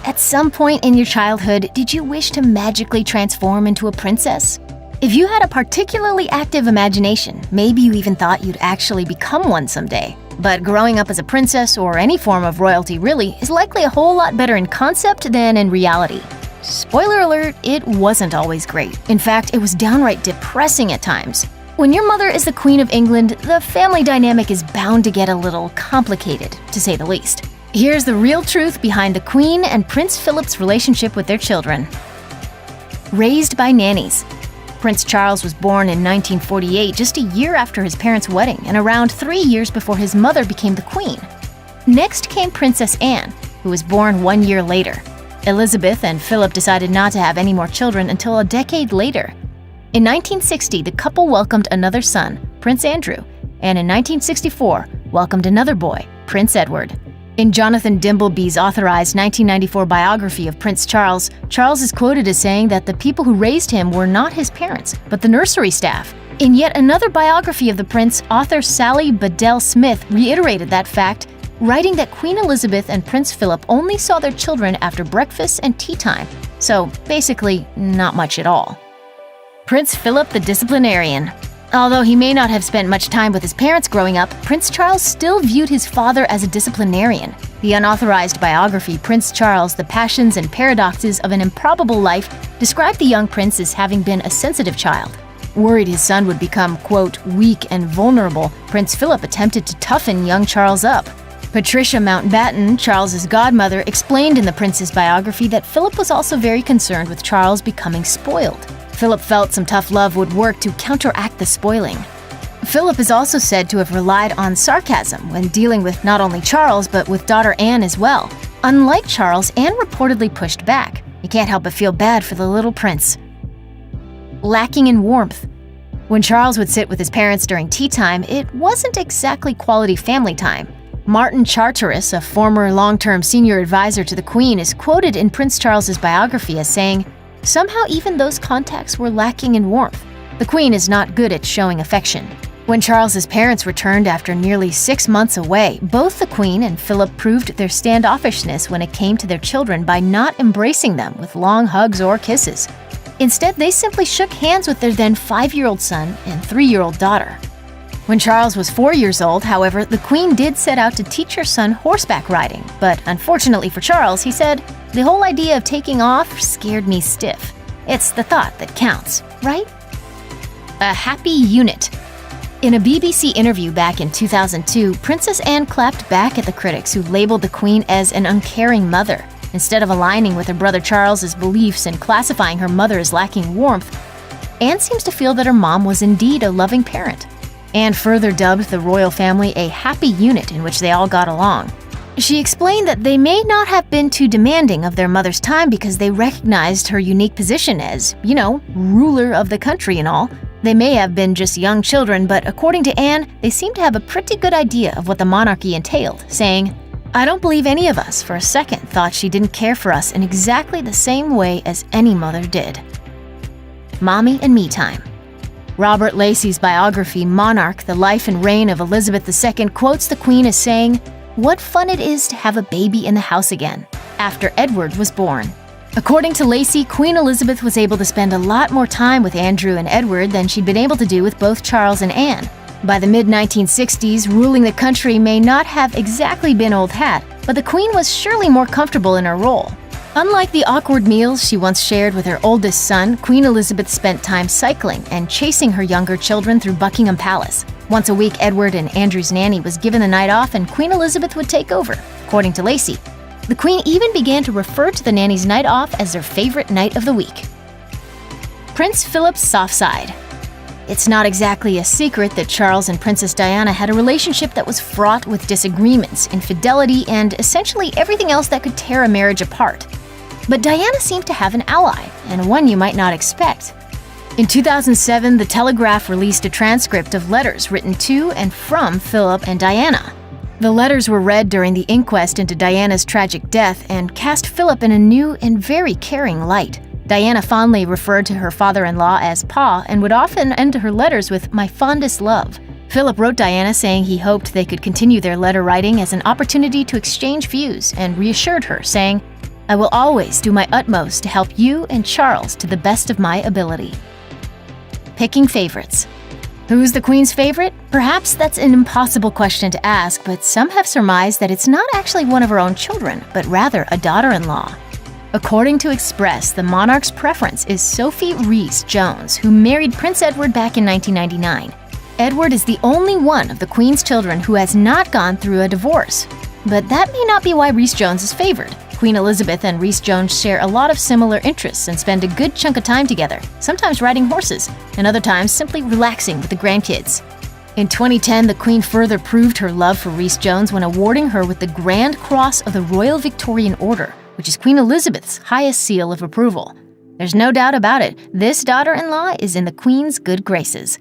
At some point in your childhood, did you wish to magically transform into a princess? If you had a particularly active imagination, maybe you even thought you'd actually become one someday. But growing up as a princess, or any form of royalty really, is likely a whole lot better in concept than in reality. Spoiler alert, it wasn't always great. In fact, it was downright depressing at times. When your mother is the Queen of England, the family dynamic is bound to get a little complicated, to say the least. Here's the real truth behind the Queen and Prince Philip's relationship with their children. Raised by nannies. Prince Charles was born in 1948, just a year after his parents' wedding and around 3 years before his mother became the Queen. Next came Princess Anne, who was born 1 year later. Elizabeth and Philip decided not to have any more children until a decade later. In 1960, the couple welcomed another son, Prince Andrew, and in 1964, welcomed another boy, Prince Edward. In Jonathan Dimbleby's authorized 1994 biography of Prince Charles, Charles is quoted as saying that the people who raised him were not his parents, but the nursery staff. In yet another biography of the prince, author Sally Bedell Smith reiterated that fact, writing that Queen Elizabeth and Prince Philip only saw their children after breakfast and tea time. So basically, not much at all. Prince Philip the Disciplinarian. Although he may not have spent much time with his parents growing up, Prince Charles still viewed his father as a disciplinarian. The unauthorized biography Prince Charles, The Passions and Paradoxes of an Improbable Life described the young prince as having been a sensitive child. Worried his son would become, quote, weak and vulnerable, Prince Philip attempted to toughen young Charles up. Patricia Mountbatten, Charles's godmother, explained in the prince's biography that Philip was also very concerned with Charles becoming spoiled. Philip felt some tough love would work to counteract the spoiling. Philip is also said to have relied on sarcasm when dealing with not only Charles, but with daughter Anne as well. Unlike Charles, Anne reportedly pushed back. You can't help but feel bad for the little prince. Lacking in warmth. When Charles would sit with his parents during tea time, it wasn't exactly quality family time. Martin Charteris, a former long-term senior advisor to the Queen, is quoted in Prince Charles's biography as saying, "Somehow even those contacts were lacking in warmth. The Queen is not good at showing affection." When Charles's parents returned after nearly 6 months away, both the Queen and Philip proved their standoffishness when it came to their children by not embracing them with long hugs or kisses. Instead, they simply shook hands with their then 5-year-old son and 3-year-old daughter. When Charles was 4 years old, however, the Queen did set out to teach her son horseback riding, but unfortunately for Charles, he said, "The whole idea of taking off scared me stiff. It's the thought that counts, right?" A happy unit. In a BBC interview back in 2002, Princess Anne clapped back at the critics who labeled the Queen as an uncaring mother. Instead of aligning with her brother Charles's beliefs and classifying her mother as lacking warmth, Anne seems to feel that her mom was indeed a loving parent. Anne further dubbed the royal family a happy unit in which they all got along. She explained that they may not have been too demanding of their mother's time because they recognized her unique position as, ruler of the country and all. They may have been just young children, but according to Anne, they seemed to have a pretty good idea of what the monarchy entailed, saying, "I don't believe any of us for a second thought she didn't care for us in exactly the same way as any mother did." Mommy and me time. Robert Lacey's biography, Monarch, The Life and Reign of Elizabeth II, quotes the Queen as saying, "What fun it is to have a baby in the house again," after Edward was born. According to Lacey, Queen Elizabeth was able to spend a lot more time with Andrew and Edward than she'd been able to do with both Charles and Anne. By the mid-1960s, ruling the country may not have exactly been old hat, but the Queen was surely more comfortable in her role. Unlike the awkward meals she once shared with her oldest son, Queen Elizabeth spent time cycling and chasing her younger children through Buckingham Palace. Once a week, Edward and Andrew's nanny was given the night off and Queen Elizabeth would take over, according to Lacey. The Queen even began to refer to the nanny's night off as their favorite night of the week. Prince Philip's soft side. It's not exactly a secret that Charles and Princess Diana had a relationship that was fraught with disagreements, infidelity, and essentially everything else that could tear a marriage apart. But Diana seemed to have an ally, and one you might not expect. In 2007, The Telegraph released a transcript of letters written to and from Philip and Diana. The letters were read during the inquest into Diana's tragic death and cast Philip in a new and very caring light. Diana fondly referred to her father-in-law as Pa and would often end her letters with "my fondest love." Philip wrote Diana saying he hoped they could continue their letter writing as an opportunity to exchange views and reassured her, saying, I will always do my utmost to help you and Charles to the best of my ability. Picking favorites. Who's the Queen's favorite? Perhaps that's an impossible question to ask, but some have surmised that it's not actually one of her own children, but rather a daughter-in-law. According to Express, the monarch's preference is Sophie Rhys-Jones, who married Prince Edward back in 1999. Edward is the only one of the Queen's children who has not gone through a divorce. But that may not be why Rhys-Jones is favored. Queen Elizabeth and Rhys-Jones share a lot of similar interests and spend a good chunk of time together, sometimes riding horses, and other times simply relaxing with the grandkids. In 2010, the Queen further proved her love for Rhys-Jones when awarding her with the Grand Cross of the Royal Victorian Order, which is Queen Elizabeth's highest seal of approval. There's no doubt about it, this daughter-in-law is in the Queen's good graces.